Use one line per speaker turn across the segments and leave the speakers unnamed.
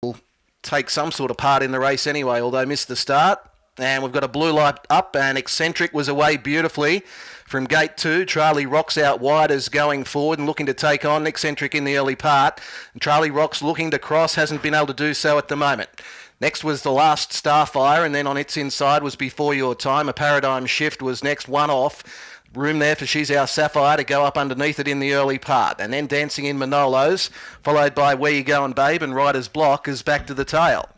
will take some sort of part in the race anyway, although missed the start. And we've got a blue light up, and Eccentric was away beautifully from gate 2. Charlie Rocks out wide as going forward and looking to take on Eccentric in the early part. And Charlie Rocks looking to cross, hasn't been able to do so at the moment. Next was the last Starfire, and then on its inside was Before Your Time. A Paradigm Shift was next, one off. Room there for She's Our Sapphire to go up underneath it in the early part. And then Dancing in Manolos, followed by Where You Going Babe, and Rider's Block is back to the tail.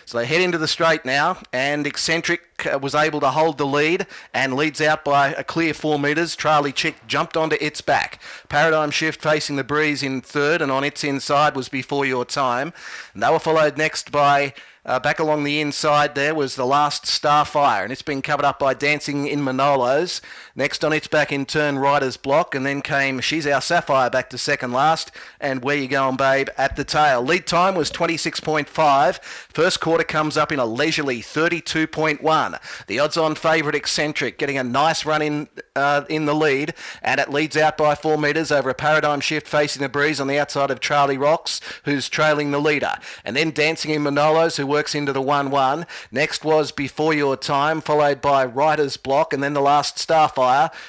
So they head into the straight now, and Eccentric was able to hold the lead and leads out by a clear 4 metres. Charlie Chick jumped onto its back. Paradigm Shift facing the breeze in third, and on its inside was Before Your Time. And they were followed next by... back along the inside there was the last Starfire, and it's been covered up by Dancing in Manolos. Next on its back in turn, Rider's Block, and then came She's Our Sapphire back to second last, and Where You Going Babe at the tail. Lead time was 26.5. First quarter comes up in a leisurely 32.1. The odds-on favourite Eccentric getting a nice run in the lead, and it leads out by 4 metres over a Paradigm Shift facing the breeze on the outside of Charlie Rocks, who's trailing the leader. And then Dancing in Manolos, who works into the 1-1. Next was Before Your Time, followed by Rider's Block, and then the last Starfire.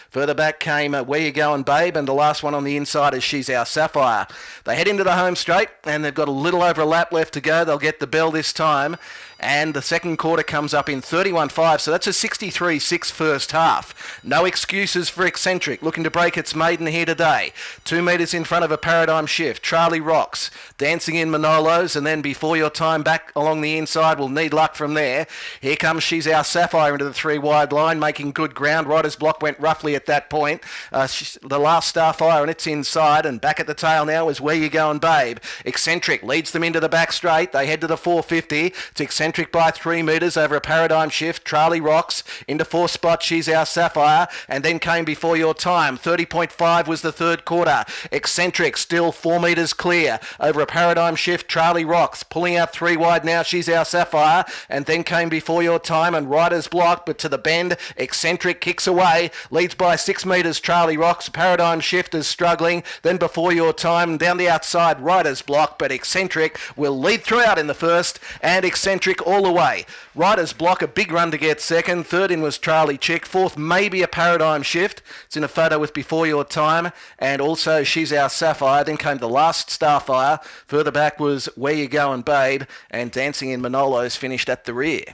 Further back came Where You Going Babe, and the last one on the inside is She's Our Sapphire. They head into the home straight, and they've got a little over a lap left to go. They'll get the bell this time, and the second quarter comes up in 31.5, so that's a 63.6 first half. No excuses for Eccentric, looking to break its maiden here today. 2 metres in front of a Paradigm Shift. Charlie Rocks, Dancing in Manolos, and then Before Your Time back along the inside. Will need luck from there. Here comes She's Our Sapphire into the 3 wide line, making good ground. Rider's Block went roughly at that point. The last Starfire on its inside, and back at the tail now is Where You Going Babe. Eccentric leads them into the back straight. They head to the 450. It's Eccentric by 3 metres over a Paradigm Shift. Charlie Rocks into 4th spot, She's Our Sapphire, and then came Before Your Time. 30.5 was the third quarter. Eccentric still 4 metres clear over a Paradigm Shift. Charlie Rocks pulling out 3 wide now, She's Our Sapphire, and then came Before Your Time and Rider's Block, but to the bend, Eccentric kicks away, leads by 6 metres. Charlie Rocks, Paradigm Shift is struggling, then Before Your Time, down the outside, Rider's Block, but Eccentric will lead throughout in the first, and Eccentric all the way. Rider's Block, a big run to get second. Third in was Charlie Chick. Fourth, maybe a Paradigm Shift. It's in a photo with Before Your Time, and also She's Our Sapphire. Then came the last Starfire. Further back was Where You Going Babe, and Dancing in Manolos finished at the rear.